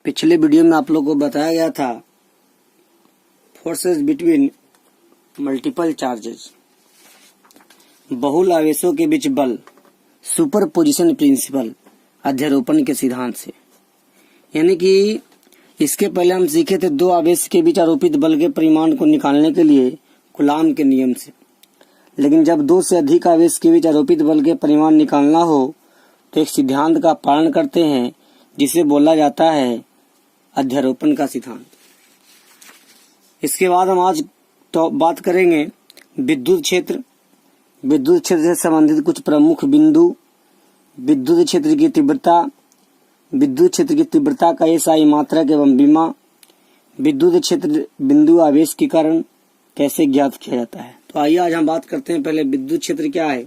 पिछले वीडियो में आप लोगों को बताया गया था फोर्सेस बिटवीन मल्टीपल चार्जेस, बहुल आवेशों के बीच बल, सुपरपोजिशन प्रिंसिपल, अध्यारोपण के सिद्धांत से। यानी कि इसके पहले हम सीखे थे दो आवेश के बीच आरोपित बल के परिमाण को निकालने के लिए कूलाम के नियम से। लेकिन जब दो से अधिक आवेश के बीच आरोपित बल के परिमाण निकालना हो तो एक सिद्धांत का पालन करते हैं जिसे बोला जाता है अध्यारोपण का सिद्धांत। इसके बाद हम आज तो बात करेंगे विद्युत क्षेत्र, विद्युत क्षेत्र से संबंधित कुछ प्रमुख बिंदु, विद्युत क्षेत्र की तीव्रता, विद्युत क्षेत्र की तीव्रता का एसआई मात्रक एवं बीमा, विद्युत क्षेत्र बिंदु आवेश के कारण कैसे ज्ञात किया जाता है। तो आइए आज हम बात करते हैं पहले विद्युत क्षेत्र क्या है।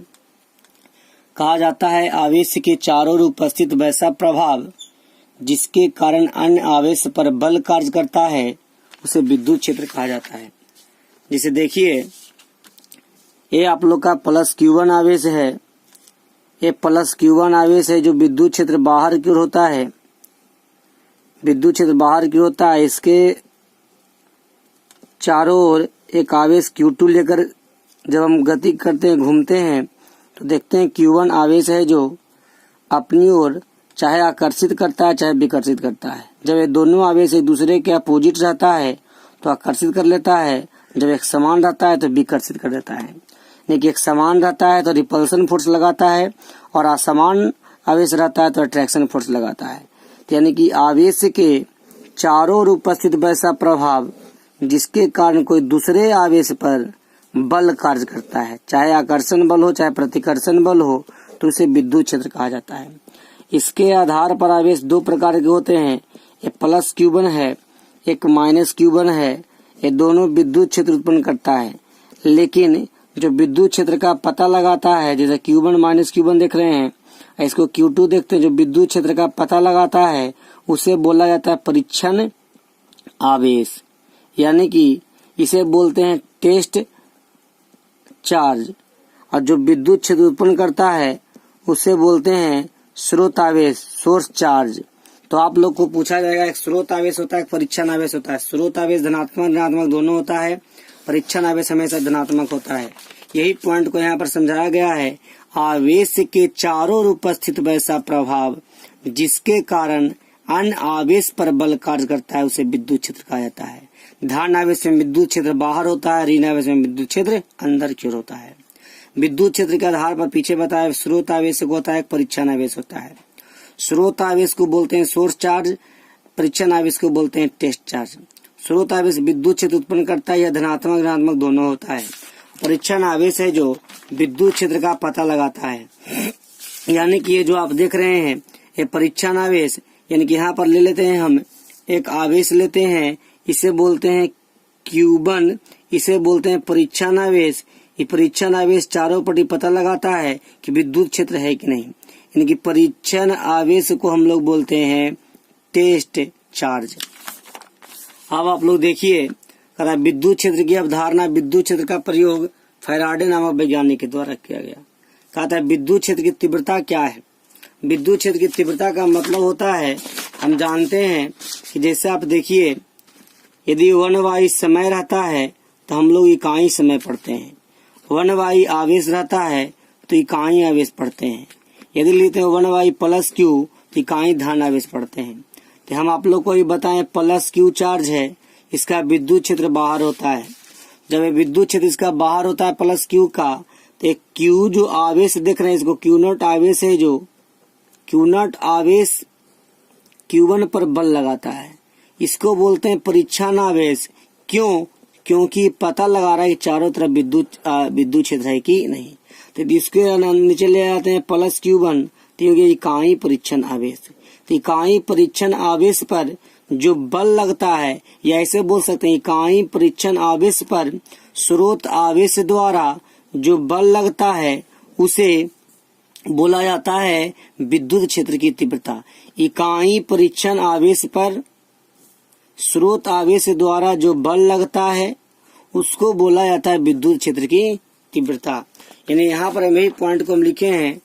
कहा जाता है आवेश के चारों ओर उपस्थित वैसा प्रभाव जिसके कारण अन्य आवेश पर बल कार्य करता है उसे विद्युत क्षेत्र कहा जाता है। जिसे देखिए ये आप लोग का प्लस Q1 आवेश है, ये प्लस Q1 आवेश है जो विद्युत क्षेत्र बाहर की ओर होता है, विद्युत क्षेत्र बाहर की ओर होता है। इसके चारों ओर एक आवेश Q2 लेकर जब हम गति करते हैं, घूमते हैं तो देखते हैं Q1 आवेश है जो अपनी ओर चाहे आकर्षित करता है चाहे विकर्षित करता है। जब ये दोनों आवेश एक दूसरे के अपोजिट रहता है तो आकर्षित कर लेता है, जब एक समान रहता है तो विकर्षित कर देता है। यानी कि एक समान रहता है तो रिपल्सन फोर्स लगाता है और असमान आवेश रहता है तो अट्रैक्शन फोर्स लगाता है। यानी कि आवेश के चारों ओर उपस्थित वैसा प्रभाव जिसके कारण कोई दूसरे आवेश पर बल कार्य करता है, चाहे आकर्षण बल हो चाहे प्रतिकर्षण बल हो, तो उसे विद्युत क्षेत्र कहा जाता है। इसके आधार पर आवेश दो प्रकार के होते हैं, एक प्लस Q1 है, एक माइनस Q1 है। ये दोनों विद्युत क्षेत्र उत्पन्न करता है। लेकिन जो विद्युत क्षेत्र का पता लगाता है, जैसे Q1 माइनस Q1 देख रहे हैं, इसको Q2 देखते हैं, जो विद्युत क्षेत्र का पता लगाता है उसे बोला जाता है परीक्षण आवेश। यानी कि इसे बोलते हैं टेस्ट चार्ज। और जो विद्युत क्षेत्र उत्पन्न करता है उसे बोलते हैं स्रोत आवेश, सोर्स चार्ज। तो आप लोग को पूछा जाएगा एक स्रोत आवेश होता है, एक परीक्षण आवेश होता है। स्रोत आवेश धनात्मक ऋणात्मक दोनों होता है, परीक्षण आवेश हमेशा धनात्मक होता है। यही पॉइंट को यहाँ पर समझाया गया है। आवेश के चारों ओर उपस्थित वैसा प्रभाव जिसके कारण अन्य आवेश पर बल कार्य करता है उसे विद्युत क्षेत्र कहा जाता है। धन आवेश में विद्युत क्षेत्र बाहर होता है, ऋण आवेश में विद्युत क्षेत्र अंदर की ओर होता है। विद्युत क्षेत्र के आधार पर पीछे बताया स्रोत आवेश को होता है, परीक्षण आवेश होता है। स्रोत आवेश को बोलते हैं सोर्स चार्ज, परीक्षण आवेश को बोलते हैं टेस्ट चार्ज। स्रोत आवेश विद्युत क्षेत्र उत्पन्न करता है, यह धनात्मक ऋणात्मक दोनों होता है। परीक्षण आवेश है जो विद्युत क्षेत्र का पता लगाता है। यानी कि ये जो आप देख रहे हैं ये परीक्षण आवेश, यानी कि यहाँ पर ले लेते हैं हम एक आवेश लेते हैं, इसे बोलते हैं Q1, इसे बोलते हैं परीक्षण आवेश। ये परीक्षण आवेश चारों पट्टी पता लगाता है कि विद्युत क्षेत्र है कि नहीं। यानी कि परीक्षण आवेश को हम लोग बोलते हैं टेस्ट चार्ज। अब आप लोग देखिए विद्युत क्षेत्र की अवधारणा, विद्युत क्षेत्र का प्रयोग फैराडे नामक वैज्ञानिक के द्वारा किया गया। कहा था विद्युत क्षेत्र की तीव्रता क्या है। विद्युत क्षेत्र की तीव्रता का मतलब होता है, हम जानते हैं कि जैसे आप देखिए यदि 1y समय रहता है तो हम लोग इकाई समय पढ़ते हैं, 1y आवेश रहता है तो इकाई आवेश पढ़ते हैं। यदि लेते हैं 1y प्लस Q तो इकाई धन आवेश पढ़ते हैं। तो हम आप लोग को ये बताएं प्लस Q चार्ज है, इसका विद्युत क्षेत्र बाहर होता है। जब ये विद्युत क्षेत्र इसका बाहर होता है प्लस Q का, तो एक Q जो आवेश देख रहे हैं इसको Q0 आवेश है, जो Q0 आवेश Q1 पर बल लगाता है, इसको बोलते हैं परीक्षण आवेश। क्यों? क्योंकि पता लगा रहा है कि चारों तरफ विद्युत क्षेत्र है कि नहीं। तो इसके नीचे ले आते हैं प्लस Q1, तो ये इकाई परीक्षण आवेश। तो इकाई परीक्षण आवेश पर जो बल लगता है, या ऐसे बोल सकते हैं इकाई परीक्षण आवेश पर स्रोत आवेश द्वारा जो बल लगता है उसे बोला जाता है विद्युत क्षेत्र की तीव्रता। इकाई परीक्षण आवेश पर स्रोत आवेश द्वारा जो बल लगता है उसको बोला जाता है विद्युत क्षेत्र की तीव्रता। यानी यहाँ पर हम यही पॉइंट को हम लिखे हैं,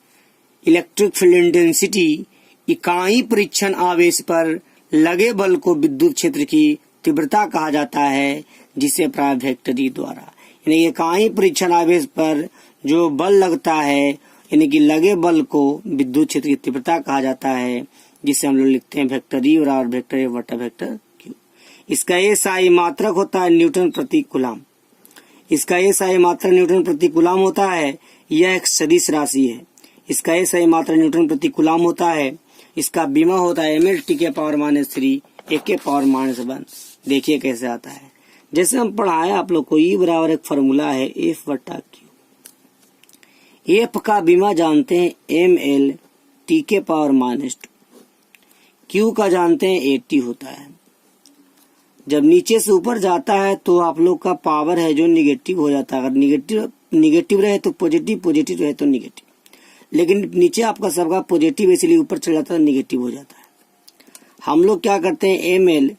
इलेक्ट्रिक फील्ड इंटेंसिटी इकाई परीक्षण आवेश पर लगे बल को विद्युत क्षेत्र की तीव्रता कहा जाता है, जिसे प्राप्त वेक्टर ई द्वारा। यानी इकाई परीक्षण आवेश पर जो बल लगता है, यानी कि लगे बल को विद्युत क्षेत्र की तीव्रता कहा जाता है, जिसे हम लोग लिखते हैं वेक्टर ई बराबर वेक्टर एफ बटा वेक्टर क्यू। इसका एसआई मात्रक होता है न्यूटन प्रति कूलम। इसका एसआई मात्रक न्यूटन प्रति कूलम होता है। यह एक सदिश राशि है। इसका एसआई मात्रक न्यूटन प्रति कूलम होता है। इसका बीमा होता है ml के पावर -3 a के पावर -1। देखिए कैसे आता है, जैसे हम पढ़ाए आप लोग को, ई बराबर एक फॉर्मूला है एफ बटा क्यू। एफ का बीमा जानते हैं ml के पावर -2, क्यू का जानते हैं 80 होता है। जब नीचे से ऊपर जाता है तो आप लोग का पावर है जो निगेटिव हो जाता है। अगर निगेटिव रहे तो पॉजिटिव, पॉजिटिव रहे तो निगेटिव, लेकिन नीचे आपका सबका पॉजिटिव इसलिए ऊपर चला जाता है, निगेटिव हो जाता है। हम लोग क्या करते हैं, ml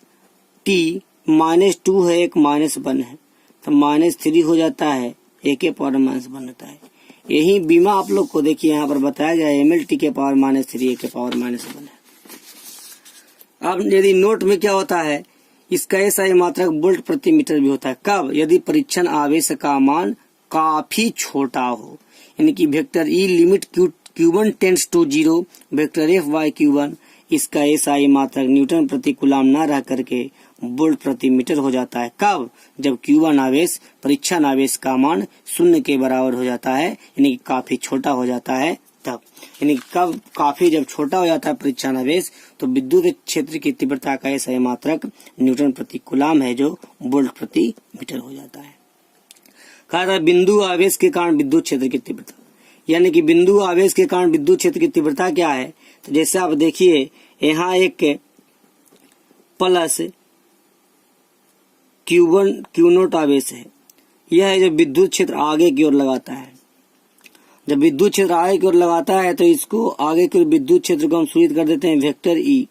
t -2 है, एक -1 है, तो -3 हो जाता है, a के पावर -1 होता है। यही बीमा आप लोग को देखिए यहाँ पर बताया गया है, ml t के पावर -3 a के पावर -1 है। अब यदि नोट में क्या होता है, इसका एसआई मात्रक वोल्ट प्रति मीटर भी होता है। कब? यदि परीक्षण आवेश का मान काफी छोटा हो, यानी कि vector E limit Q1 tends to 0 vector F by Q1, इसका एसआई मात्रक न्यूटन प्रति कूलम न रह करके वोल्ट प्रति मीटर हो जाता है। कब? जब Q1 आवेश परीक्षण आवेश का मान 0 के बराबर हो जाता है, यानी कि काफी छोटा हो जाता है तब। यानी कब? काफी जब छोटा हो जाता है परीक्षण आवेश, तो विद्युत क्षेत्र की तीव्रता का एसआई मात्रक न्यूटन प्रति कूलम है जो वोल्ट प्रति मीटर हो जाता है। कहा था बिंदु आवेश के कारण विद्युत क्षेत्र की तीव्रता, यानी कि बिंदु आवेश के कारण विद्युत क्षेत्र की तीव्रता क्या है। तो जैसे आप देखिए यहाँ एक प्लस Q0 आवेश है, यह है जो विद्युत क्षेत्र आगे की ओर लगाता है। जब विद्युत क्षेत्र आगे की ओर लगाता है तो इसको आगे की ओर विद्युत क्षेत्र को हम सूचित कर देते हैं वेक्टर ई।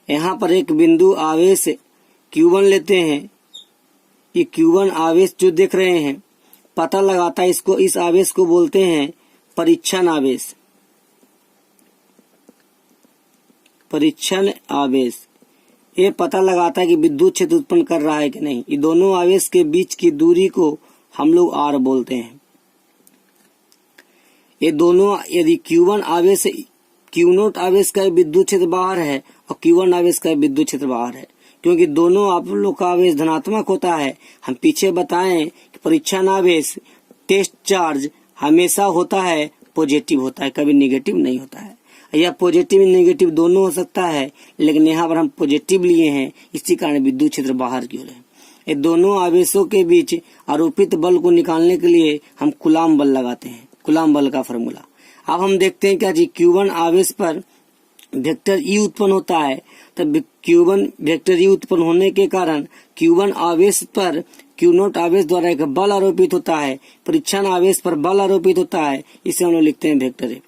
यहाँ पर एक बिंदु आवेश Q1 लेते हैं, ये Q1 आवेश जो देख रहे हैं पता लगाता है, इसको इस आवेश को बोलते हैं परीक्षण आवेश। परीक्षण आवेश ये पता लगाता है कि विद्युत क्षेत्र उत्पन्न कर रहा है कि नहीं। ये दोनों आवेश के बीच की दूरी को हम लोग आर बोलते हैं। ये दोनों, यदि Q1 आवेश Q0 आवेश का विद्युत क्षेत्र बाहर है और Q1 आवेश का विद्युत क्षेत्र बाहर है, क्योंकि दोनों आप लोग का आवेश धनात्मक होता है। हम पीछे बताएं कि परीक्षण आवेश टेस्ट चार्ज हमेशा होता है पॉजिटिव होता है, कभी नेगेटिव नहीं होता है। यह पॉजिटिव नेगेटिव दोनों हो सकता है, लेकिन यहाँ पर हम पॉजिटिव लिए हैं, इसी कारण विद्युत क्षेत्र बाहर की ओर है। ये दोनों आवेशों के बीच आरोपित बल को निकालने के लिए हम कूलम बल लगाते हैं, कूलम बल का फॉर्मूला। अब हम देखते हैं क्या जी, Q1 आवेश पर वेक्टर ई उत्पन्न होता है, तब Q1 वेक्टर ई उत्पन्न होने के कारण Q1 आवेश पर Q0 आवेश द्वारा एक बल आरोपित होता है, परीक्षण आवेश पर बल आरोपित होता है, इसे हम लोग लिखते हैं वेक्टर एफ।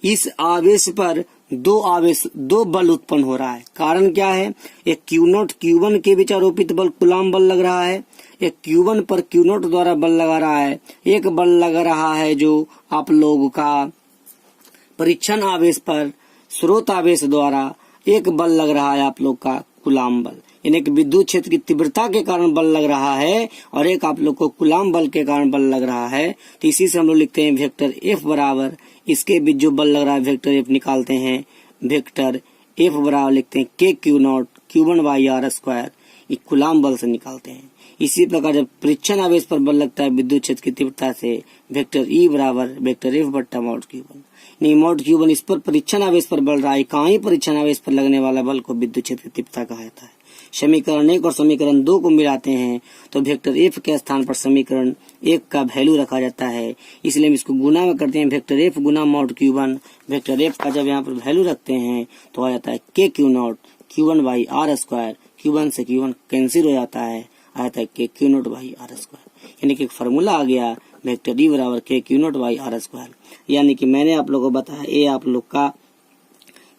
इस आवेश पर दो बल उत्पन्न हो रहा है। कारण क्या है, एक Q0 Q1 के बीच आरोपित बल कूलम बल लग रहा है, एक Q1 पर Q0 द्वारा बल लगा रहा है, एक बल लग रहा है जो आप लोगों का परीक्षण आवेश पर स्रोत आवेश द्वारा एक बल लग रहा है आप लोग का कूलम बल, यानी कि विद्युत क्षेत्र की तीव्रता के कारण बल लग रहा है और एक आप लोग को कूलम बल के कारण बल लग रहा है। तो इसी से हम लोग लिखते हैं वेक्टर एफ बराबर, इसके बीच जो बल लग रहा है वेक्टर एफ निकालते हैं, वेक्टर एफ बराबर लिखते हैं के Q0 Q1 by R square, ये कूलम बल से निकालते हैं। इसी प्रकार जब परीक्षण आवेश पर बल लगता है विद्युत क्षेत्र की तीव्रता से, वेक्टर ई बराबर वेक्टर एफ बट्टा मॉड Q1, नहीं मॉड Q1 इस पर परीक्षण आवेश पर बल रहा है, कहीं परीक्षण आवेश पर लगने वाला बल को विद्युत क्षेत्र की तीव्रता कहा जाता है। समीकरण 1 और समीकरण 2 को मिलाते हैं तो वेक्टर एफ के स्थान पर समीकरण 1 का वैल्यू रखा जाता है, इसलिए हम इसको गुना में करते हैं, वेक्टर एफ गुना मॉड Q1। वेक्टर एफ का जब यहाँ पर वैल्यू रखते हैं तो आ जाता है के Q0 Q1 by R square, Q1 से Q1 कैंसिल हो जाता है, आ जाता है के Q0 बाई आर स्क्वायर, यानी कि एक फार्मूला आ गया वेक्टर डी बराबर के Q0 बाई आर स्क्वायर। यानी कि मैंने आप लोगों को बताया, ए आप लोग का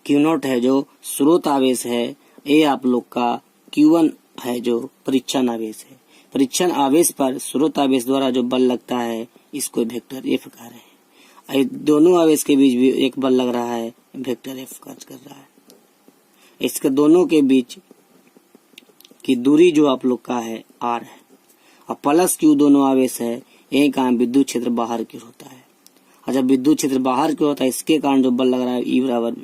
Q0 है जो स्रोत आवेश है, ए आप लोग का Q1 है जो परीक्षण आवेश है। परीक्षण आवेश पर स्रोत आवेश द्वारा जो बल लगता है इसको वेक्टर एफ कह रहे हैं। दोनों आवेश के बीच भी एक बल लग रहा है, वेक्टर एफ कार्य कर रहा है। इसके दोनों के बीच की दूरी जो आप लोग का है r है, और प्लस क्यू दोनों आवेश है, यही कारण विद्युत क्षेत्र बाहर की ओर होता है। और जब विद्युत क्षेत्र बाहर की ओर होता है, इसके कारण जो बल लग रहा है E बराबर,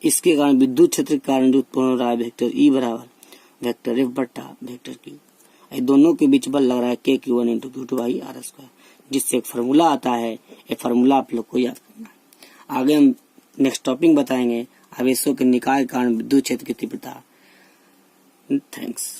इसके कारण विद्युत क्षेत्र के कारण जो उत्पन्न हो रहा है वेक्टर E बराबर वेक्टर F बट्टा वेक्टर Q, ये दोनों के बीच बल लग रहा है KQ1 into Q2 by R square, जिससे एक फार्मूला आता है। ये फार्मूला आप लोग को याद करना है। आगे हम नेक्स्ट टॉपिक बताएंगे आवेशों के निकाय के कारण विद्युत क्षेत्र की तीव्रता। थैंक्स।